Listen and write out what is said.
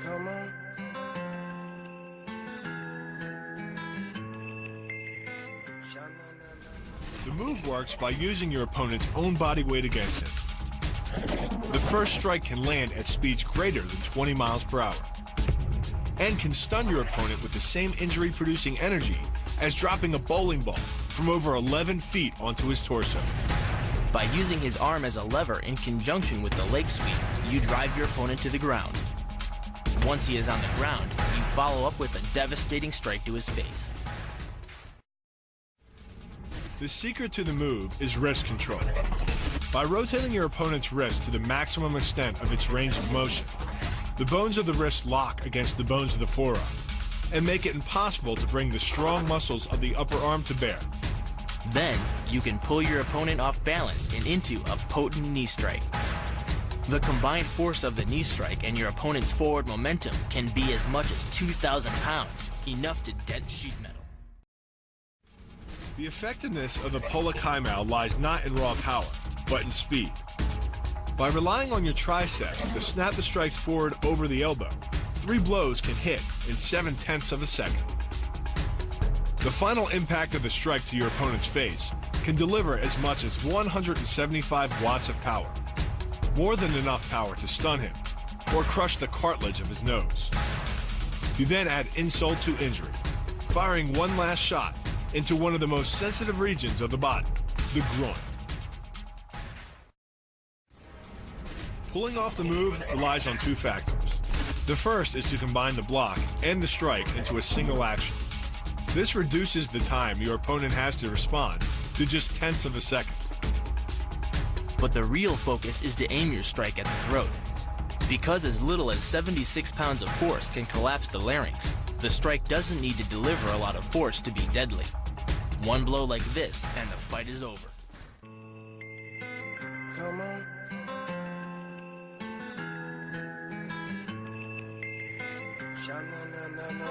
Come on. The move works by using your opponent's own body weight against him. The first strike can land at speeds greater than 20 miles per hour and can stun your opponent with the same injury-producing energy as dropping a bowling ball from over 11 feet onto his torso. By using his arm as a lever in conjunction with the leg sweep, you drive your opponent to the ground. Once he is on the ground, you follow up with a devastating strike to his face. The secret to the move is wrist control. By rotating your opponent's wrist to the maximum extent of its range of motion, the bones of the wrist lock against the bones of the forearm and make it impossible to bring the strong muscles of the upper arm to bear. Then, you can pull your opponent off balance and into a potent knee strike. The combined force of the knee strike and your opponent's forward momentum can be as much as 2,000 pounds, enough to dent sheet metal. The effectiveness of the Pola Kaimao lies not in raw power, but in speed. By relying on your triceps to snap the strikes forward over the elbow, 3 blows can hit in 7/10 of a second. The final impact of the strike to your opponent's face can deliver as much as 175 watts of power, more than enough power to stun him or crush the cartilage of his nose. You then add insult to injury, firing one last shot into one of the most sensitive regions of the body, the groin. Pulling off the move relies on 2 factors. The first is to combine the block and the strike into a single action. This reduces the time your opponent has to respond to just 1/10 of a second. But the real focus is to aim your strike at the throat. Because as little as 76 pounds of force can collapse the larynx, the strike doesn't need to deliver a lot of force to be deadly. One blow like this and the fight is over. Come on. Sha-na-na-na-na.